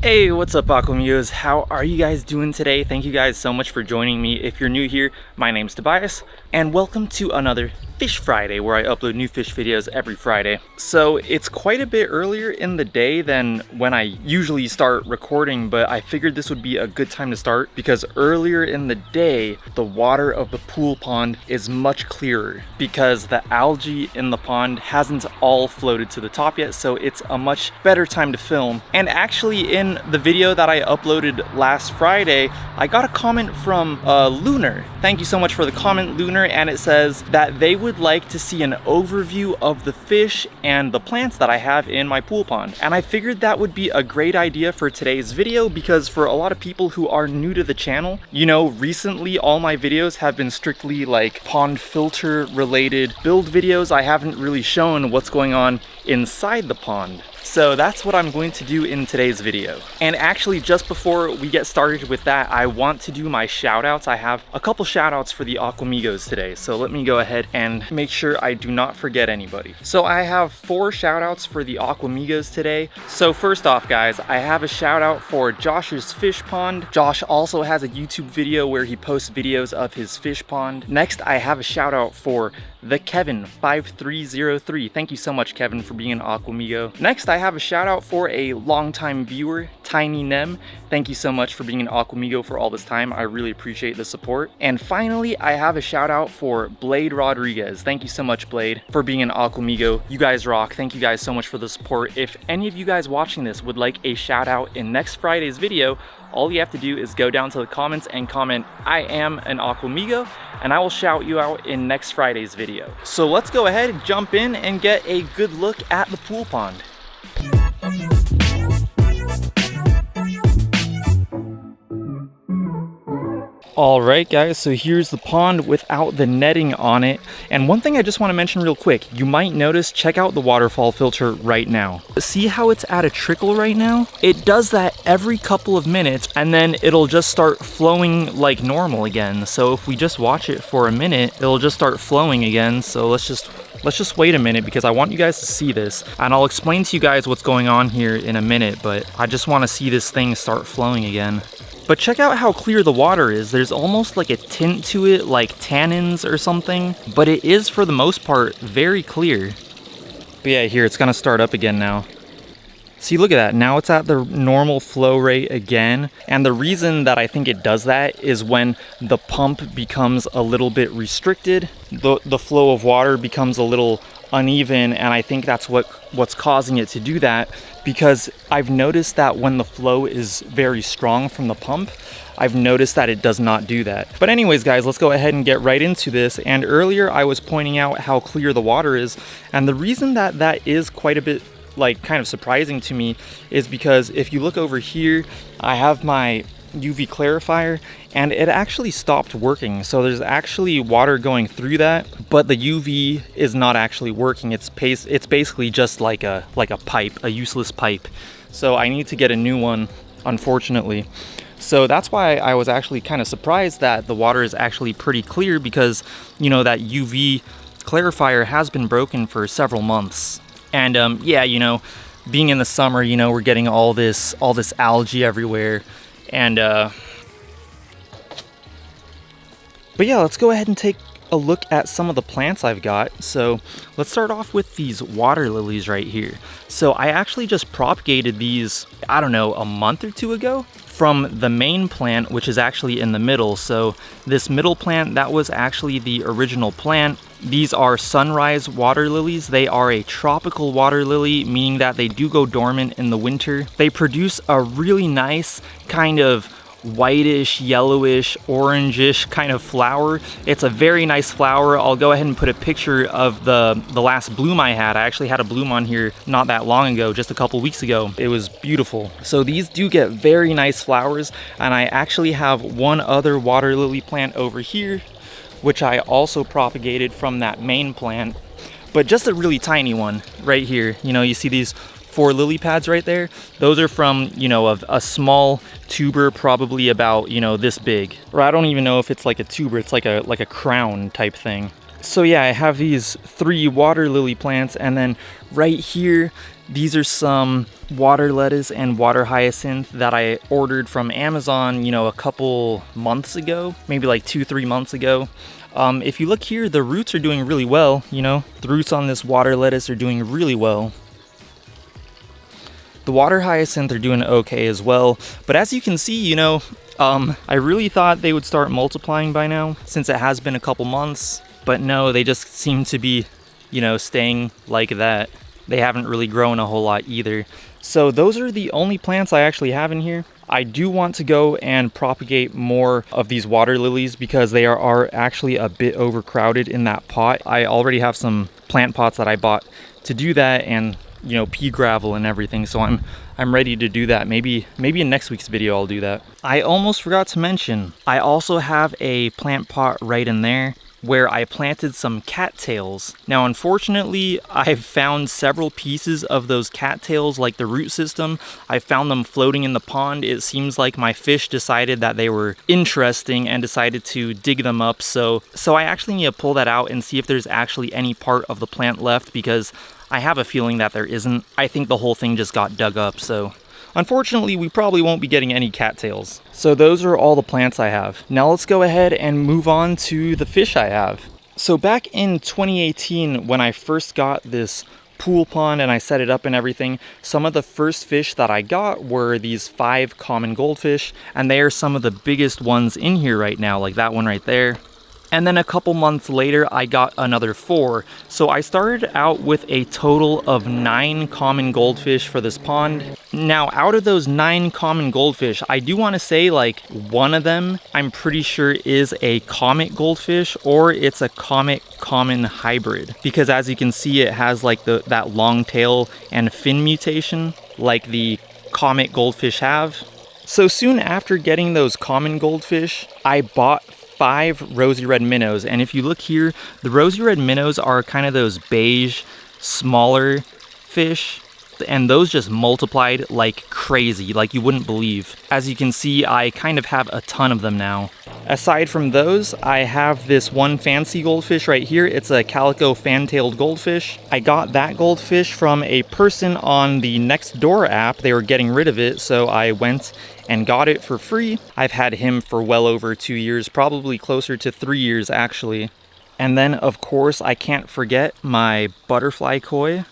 Hey, what's up, Aquamigos? How are you guys doing today? Thank you guys so much for joining me. If you're new here, my name's Tobias, and welcome to another Fish Friday, where I upload new fish videos every Friday. So it's quite a bit earlier in the day than when I usually start recording, but I figured this would be a good time to start because earlier in the day, the water of the pool pond is much clearer because the algae in the pond hasn't all floated to the top yet, so it's a much better time to film. And actually, in the video that I uploaded last Friday, I got a comment from Lunar. Thank you so much for the comment, Lunar, and it says that they would like to see an overview of the fish and the plants that I have in my pool pond. And I figured that would be a great idea for today's video because for a lot of people who are new to the channel, you know, recently all my videos have been strictly like pond filter related build videos. I haven't really shown what's going on inside the pond. So that's what I'm going to do in today's video. And actually, just before we get started with that, I want to do my shout outs. I have a couple shout outs for the Aquamigos today. So let me go ahead and make sure I do not forget anybody. So I have 4 shout outs for the Aquamigos today. So first off, guys, I have a shout out for Josh's fish pond. Josh also has a YouTube video where he posts videos of his fish pond. Next, I have a shout out for the Kevin5303. Thank you so much, Kevin, for being an Aquamigo. Next, I have a shout out for a longtime viewer, Tiny Nem. Thank you so much for being an Aquamigo for all this time. I really appreciate the support. And finally, I have a shout out for Blade Rodriguez. Thank you so much, Blade, for being an Aquamigo. You guys rock. Thank you guys so much for the support. If any of you guys watching this would like a shout out in next Friday's video, all you have to do is go down to the comments and comment, "I am an Aquamigo," and I will shout you out in next Friday's video. So let's go ahead and jump in and get a good look at the pool pond. Alright guys, so here's the pond without the netting on it. And one thing I just want to mention real quick, you might notice, check out the waterfall filter right now. See how it's at a trickle right now? It does that every couple of minutes and then it'll just start flowing like normal again. So if we just watch it for a minute, it'll just start flowing again. So let's just wait a minute because I want you guys to see this. And I'll explain to you guys what's going on here in a minute, but I just want to see this thing start flowing again. But check out how clear the water is. There's almost like a tint to it, like tannins or something, but it is for the most part very clear. But yeah, here it's gonna start up again now. See, look at that. Now it's at the normal flow rate again. And the reason that I think it does that is when the pump becomes a little bit restricted, the flow of water becomes a little uneven, and I think that's what's causing it to do that, because I've noticed that when the flow is very strong from the pump, I've noticed that it does not do that. But anyways, guys, let's go ahead and get right into this. And earlier I was pointing out how clear the water is, and the reason that that is quite a bit like kind of surprising to me is because if you look over here, I have my UV clarifier and it actually stopped working. So there's actually water going through that, but the UV is not actually working. It's basically just like a pipe, a useless pipe. So I need to get a new one, unfortunately. So that's why I was actually kind of surprised that the water is actually pretty clear, because, you know, that UV clarifier has been broken for several months. And yeah, you know, being in the summer, you know, we're getting all this algae everywhere. And but yeah, let's go ahead and take a look at some of the plants I've got. So let's start off with these water lilies right here. So I actually just propagated these, I don't know, a month or 2 ago from the main plant, which is actually in the middle. So this middle plant, that was actually the original plant. These are sunrise water lilies. They are a tropical water lily, meaning that they do go dormant in the winter. They produce a really nice kind of whitish, yellowish, orangish kind of flower. It's a very nice flower. I'll go ahead and put a picture of the last bloom I had. I actually had a bloom on here not that long ago, just a couple weeks ago. It was beautiful. So these do get very nice flowers, and I actually have one other water lily plant over here, which I also propagated from that main plant, but just a really tiny one right here. You know, you see these 4 lily pads right there? Those are from, you know, a small tuber, probably about, you know, this big. Or I don't even know if it's like a tuber, it's like a crown type thing. So yeah, I have these 3 water lily plants, and then right here, these are some water lettuce and water hyacinth that I ordered from Amazon, you know, a couple months ago, maybe like 2-3 months ago. If you look here, the roots are doing really well, you know, the roots on this water lettuce are doing really well. The water hyacinth are doing okay as well, but as you can see, you know, I really thought they would start multiplying by now, since it has been a couple months, but no, they just seem to be, you know, staying like that. They haven't really grown a whole lot either. So those are the only plants I actually have in here. I do want to go and propagate more of these water lilies because they are actually a bit overcrowded in that pot. I already have some plant pots that I bought to do that, and you know, pea gravel and everything, so I'm ready to do that. Maybe in next week's video I'll do that. I almost forgot to mention, I also have a plant pot right in there where I planted some cattails. Now unfortunately, I've found several pieces of those cattails, like the root system. I found them floating in the pond. It seems like my fish decided that they were interesting and decided to dig them up. So I actually need to pull that out and see if there's actually any part of the plant left, because I have a feeling that there isn't. I think the whole thing just got dug up, so unfortunately, we probably won't be getting any cattails. So those are all the plants I have. Now let's go ahead and move on to the fish I have. So back in 2018, when I first got this pool pond and I set it up and everything, some of the first fish that I got were these 5 common goldfish, and they are some of the biggest ones in here right now, like that one right there. And then a couple months later, I got another 4. So I started out with a total of 9 common goldfish for this pond. Now, out of those 9 common goldfish, I do want to say like one of them, I'm pretty sure is a comet goldfish, or it's a comet common hybrid. Because as you can see, it has like that long tail and fin mutation like the comet goldfish have. So soon after getting those common goldfish, I bought 5 Rosy Red Minnows, and if you look here, the Rosy Red Minnows are kind of those beige, smaller fish, and those just multiplied like crazy, like you wouldn't believe. As you can see, I kind of have a ton of them now. Aside from those, I have this one fancy goldfish right here. It's a Calico fan-tailed goldfish. I got that goldfish from a person on the Nextdoor app. They were getting rid of it, so I went and got it for free. I've had him for well over 2 years, probably closer to 3 years actually. And then of course, I can't forget my butterfly koi.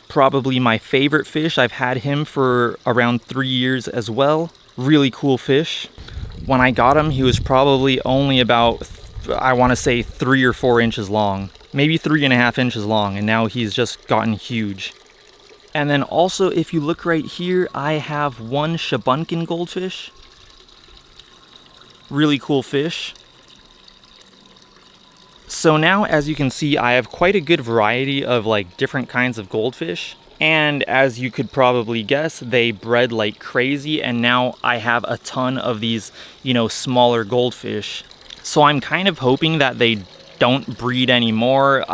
Probably my favorite fish. I've had him for around 3 years as well. Really cool fish. When I got him, he was probably only about, I want to say 3 or 4 inches long, maybe 3.5 inches long, and now he's just gotten huge. And then also, if you look right here, I have one Shabunkin goldfish. Really cool fish. So now, as you can see, I have quite a good variety of like different kinds of goldfish. And as you could probably guess, they bred like crazy, and now I have a ton of these, you know, smaller goldfish. So I'm kind of hoping that they don't breed anymore.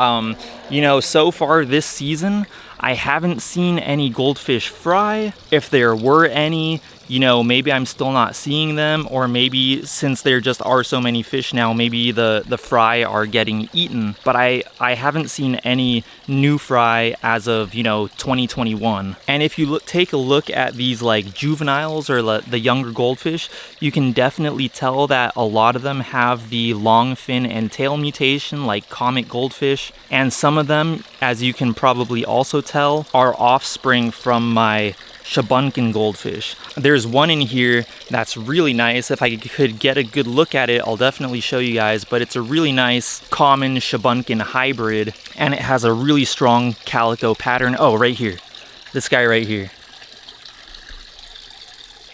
You know, so far this season, I haven't seen any goldfish fry. If there were any, you know, maybe I'm still not seeing them, or maybe since there just are so many fish now, maybe the fry are getting eaten. But I haven't seen any new fry as of, you know, 2021. And if you take a look at these like juveniles or the younger goldfish, you can definitely tell that a lot of them have the long fin and tail mutation like comet goldfish. And some of them, as you can probably also tell, are offspring from my Shabunkin goldfish. There's one in here that's really nice. If I could get a good look at it, I'll definitely show you guys, but it's a really nice common Shabunkin hybrid, and it has a really strong calico pattern. Oh, right here. This guy right here.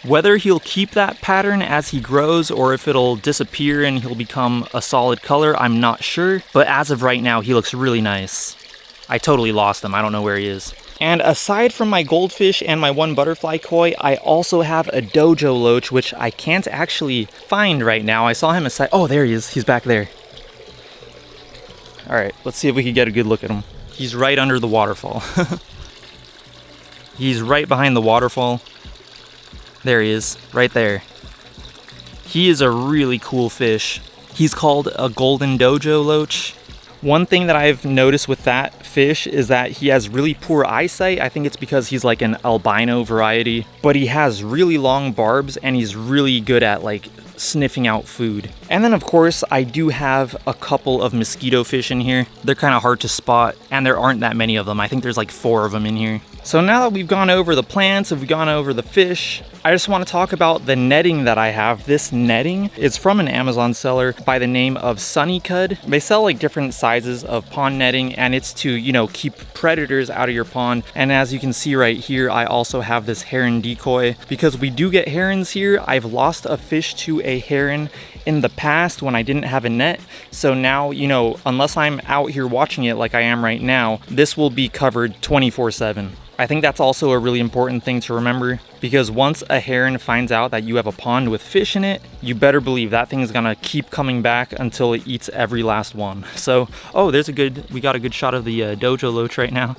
Whether he'll keep that pattern as he grows or if it'll disappear and he'll become a solid color, I'm not sure, but as of right now, he looks really nice. I totally lost him. I don't know where he is. And aside from my goldfish and my one butterfly koi, I also have a Dojo Loach, which I can't actually find right now. I saw him aside. Oh, there he is. He's back there. All right, let's see if we can get a good look at him. He's right under the waterfall. He's right behind the waterfall. There he is, right there. He is a really cool fish. He's called a golden Dojo Loach. One thing that I've noticed with that fish is that he has really poor eyesight. I think it's because he's like an albino variety, but he has really long barbs and he's really good at like sniffing out food. And then of course I do have a couple of mosquito fish in here. They're kind of hard to spot and there aren't that many of them. I think there's like 4 of them in here. So now that we've gone over the plants, we've gone over the fish, I just want to talk about the netting that I have. This netting is from an Amazon seller by the name of Sunnycud. They sell like different sizes of pond netting and it's to, you know, keep predators out of your pond. And as you can see right here, I also have this heron decoy because we do get herons here. I've lost a fish to a heron in the past when I didn't have a net. So now, you know, unless I'm out here watching it like I am right now, this will be covered 24/7. I think that's also a really important thing to remember because once a heron finds out that you have a pond with fish in it, you better believe that thing is gonna keep coming back until it eats every last one. So, oh, we got a good shot of the Dojo Loach right now.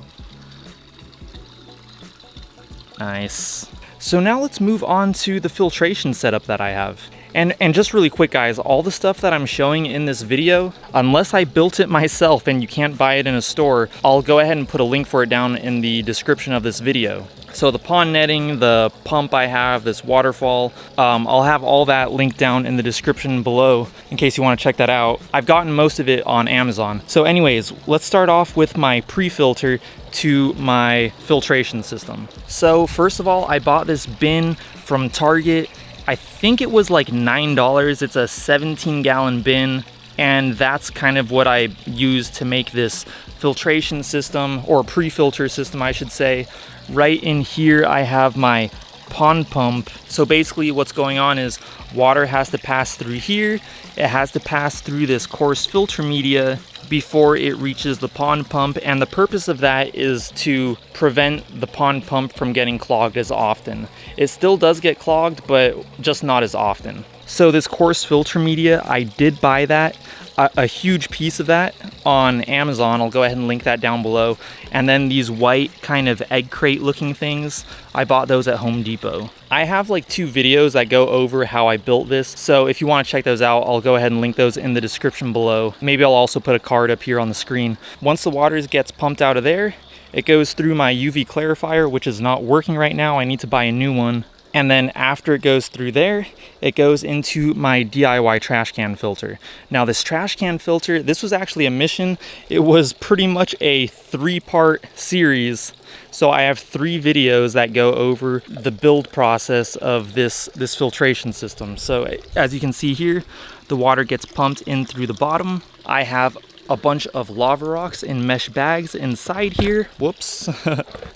Nice. So now let's move on to the filtration setup that I have. And just really quick guys, all the stuff that I'm showing in this video, unless I built it myself and you can't buy it in a store, I'll go ahead and put a link for it down in the description of this video. So the pond netting, the pump I have, this waterfall, I'll have all that linked down in the description below in case you want to check that out. I've gotten most of it on Amazon. So anyways, let's start off with my pre-filter to my filtration system. So first of all, I bought this bin from Target. I think it was like $9. It's a 17-gallon bin, and that's kind of what I use to make this filtration system, or pre-filter system I should say. Right in here I have my pond pump. So basically what's going on is water has to pass through here. It has to pass through this coarse filter media before it reaches the pond pump, and the purpose of that is to prevent the pond pump from getting clogged as often. It still does get clogged, but just not as often. So this coarse filter media, I did buy that, a huge piece of that on Amazon. I'll go ahead and link that down below. And then these white kind of egg crate looking things, I bought those at Home Depot. I have like 2 videos that go over how I built this, so if you want to check those out, I'll go ahead and link those in the description below. Maybe I'll also put a card up here on the screen. Once the water gets pumped out of there, it goes through my UV clarifier, which is not working right now. I need to buy a new one. And then after it goes through there, it goes into my DIY trash can filter. Now this trash can filter, this was actually a mission. It was pretty much a 3-part series. So I have 3 videos that go over the build process of this filtration system. So as you can see here, the water gets pumped in through the bottom. I have a bunch of lava rocks in mesh bags inside here. Whoops.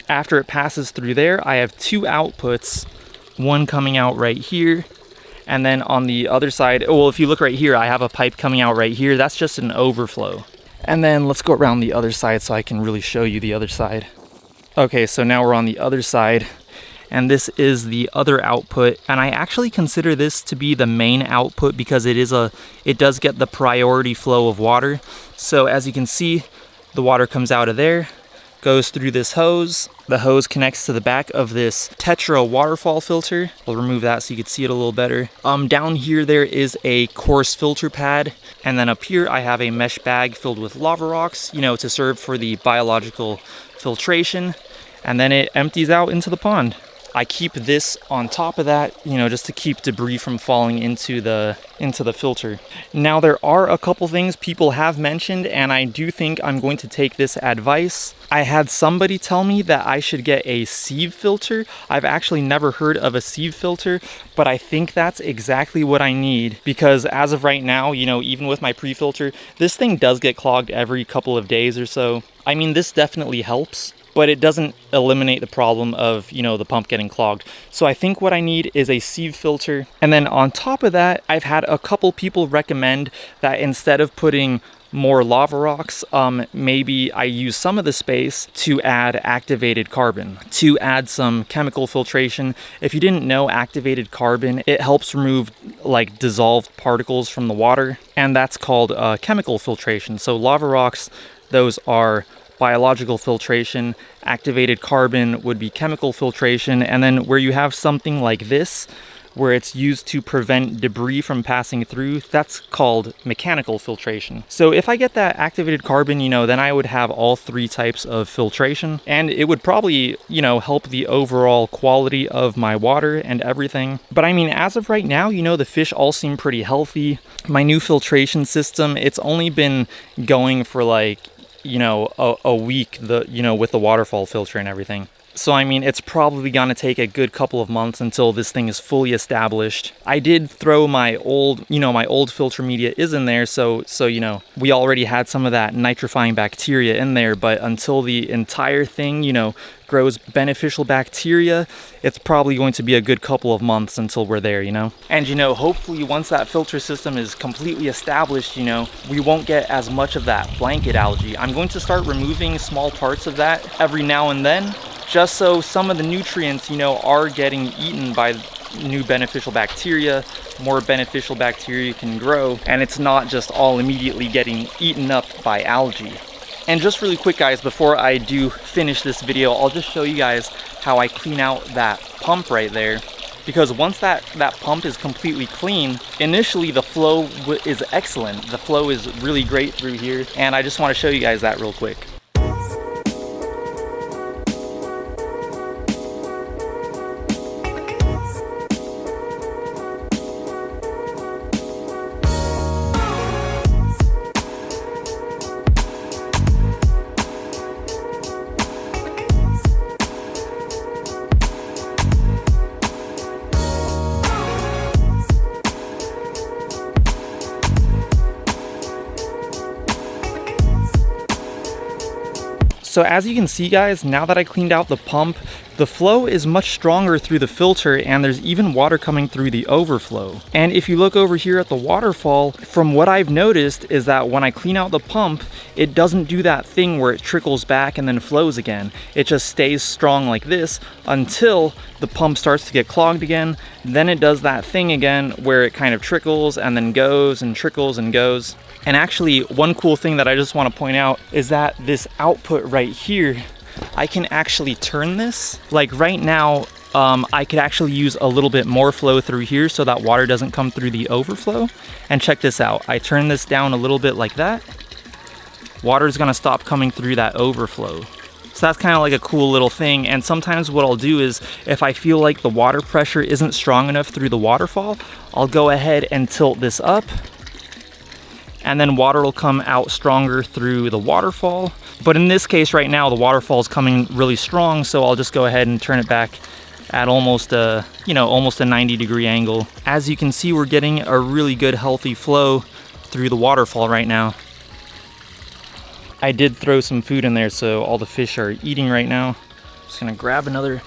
After it passes through there, I have 2 outputs. One coming out right here, and then on the other side, well, if you look right here, I have a pipe coming out right here. That's just an overflow. And then let's go around the other side so I can really show you the other side. Okay, so now we're on the other side, and this is the other output, and I actually consider this to be the main output because it does get the priority flow of water. So as you can see, the water comes out of there, goes through this hose. The hose connects to the back of this Tetra waterfall filter. I'll remove that so you can see it a little better. Down here there is a coarse filter pad, and then up here I have a mesh bag filled with lava rocks, you know, to serve for the biological filtration, and then it empties out into the pond. I keep this on top of that, you know, just to keep debris from falling into the filter. Now there are a couple things people have mentioned, and I do think I'm going to take this advice. I had somebody tell me that I should get a sieve filter. I've actually never heard of a sieve filter, but I think that's exactly what I need, because as of right now, you know, even with my pre-filter, this thing does get clogged every couple of days or so. I mean, this definitely helps, but it doesn't eliminate the problem of, you know, the pump getting clogged. So I think what I need is a sieve filter. And then on top of that, I've had a couple people recommend that instead of putting more lava rocks, maybe I use some of the space to add activated carbon, to add some chemical filtration. If you didn't know, activated carbon, it helps remove like dissolved particles from the water, and that's called chemical filtration. So lava rocks, those are biological filtration. Activated carbon would be chemical filtration. And then where you have something like this, where it's used to prevent debris from passing through. That's called mechanical filtration. So if I get that activated carbon, you know, then I would have all 3 types of filtration, and it would probably, you know, help the overall quality of my water and everything. But I mean, as of right now, you know, the fish all seem pretty healthy. My new filtration system, it's only been going for like, you know, a week, you know, with the waterfall filter and everything. So I mean, it's probably gonna take a good couple of months until this thing is fully established. I did throw my old, you know, my old filter media is in there, so you know, we already had some of that nitrifying bacteria in there, but until the entire thing, you know, grows beneficial bacteria, it's probably going to be a good couple of months until we're there, you know? And you know, hopefully once that filter system is completely established, you know, we won't get as much of that blanket algae. I'm going to start removing small parts of that every now and then, just so some of the nutrients, you know, are getting eaten by new beneficial bacteria. More beneficial bacteria can grow, and it's not just all immediately getting eaten up by algae. And just really quick, guys, before I do finish this video, I'll just show you guys how I clean out that pump right there. Because once that pump is completely clean, initially the flow is excellent. The flow is really great through here, and I just want to show you guys that real quick. So as you can see, guys, now that I cleaned out the pump, the flow is much stronger through the filter, and there's even water coming through the overflow. And if you look over here at the waterfall, from what I've noticed is that when I clean out the pump, it doesn't do that thing where it trickles back and then flows again. It just stays strong like this until the pump starts to get clogged again. Then it does that thing again where it kind of trickles and then goes and trickles and goes. And actually, one cool thing that I just want to point out is that this output right here, I can actually turn this. Like right now, I could actually use a little bit more flow through here so that water doesn't come through the overflow. And check this out. I turn this down a little bit like that. Water is gonna stop coming through that overflow. So that's kind of like a cool little thing. And sometimes what I'll do is, if I feel like the water pressure isn't strong enough through the waterfall, I'll go ahead and tilt this up, and then water will come out stronger through the waterfall. But in this case right now, the waterfall is coming really strong, so I'll just go ahead and turn it back at almost a, you know, almost a 90-degree angle. As you can see, we're getting a really good healthy flow through the waterfall right now. I did throw some food in there, so all the fish are eating right now. Just gonna grab another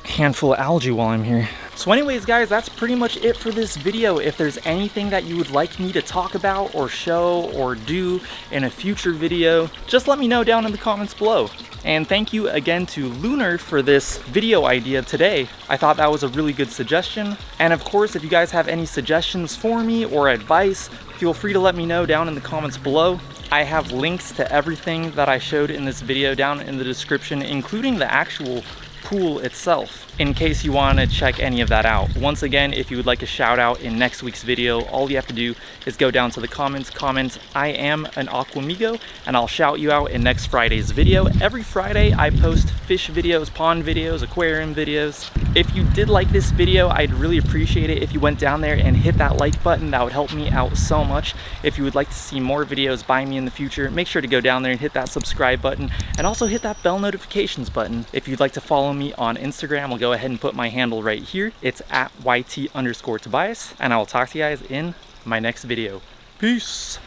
handful of algae while I'm here. So anyways, guys, that's pretty much it for this video. If there's anything that you would like me to talk about or show or do in a future video, just let me know down in the comments below. And thank you again to Lunar for this video idea today. I thought that was a really good suggestion. And of course, if you guys have any suggestions for me or advice, feel free to let me know down in the comments below. I have links to everything that I showed in this video down in the description, including the actual pool itself, in case you want to check any of that out. Once again, if you would like a shout out in next week's video, all you have to do is go down to the comments, comment "I am an Aquamigo," and I'll shout you out in next Friday's video. Every Friday I post fish videos, pond videos, aquarium videos. If you did like this video, I'd really appreciate it if you went down there and hit that like button. That would help me out so much. If you would like to see more videos by me in the future, make sure to go down there and hit that subscribe button, and also hit that bell notifications button. If you'd like to follow me on Instagram, I'll go ahead and put my handle right here. It's @YT_Tobias, and I will talk to you guys in my next video. Peace.